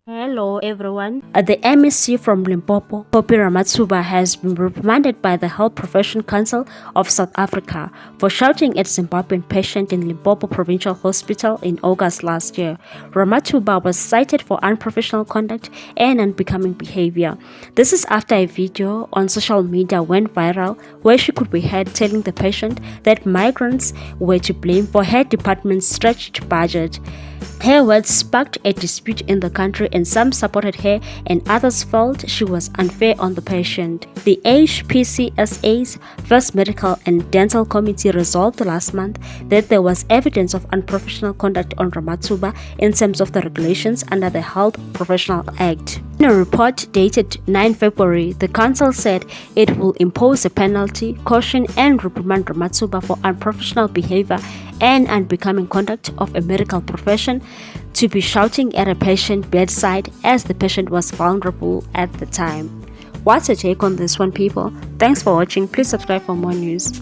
Hello everyone. The MEC from Limpopo, Phopi Ramathuba, has been reprimanded by the Health Profession Council of South Africa for shouting at Zimbabwean patient in Limpopo Provincial Hospital in August last year. Ramathuba was cited for unprofessional conduct and unbecoming behavior. This is after a video on social media went viral where she could be heard telling the patient that migrants were to blame for her department's stretched budget. Her words sparked a dispute in the country, and some supported her and others felt she was unfair on the patient. The HPCSA's First Medical and Dental Committee resolved last month that there was evidence of unprofessional conduct on Ramathuba in terms of the regulations under the Health Professional Act. In a report dated 9 February, the council said it will impose a penalty, caution, and reprimand Ramathuba for unprofessional behavior and unbecoming conduct of a medical profession to be shouting at a patient bedside as the patient was vulnerable at the time. What's your take on this one, people? Thanks for watching. Please subscribe for more news.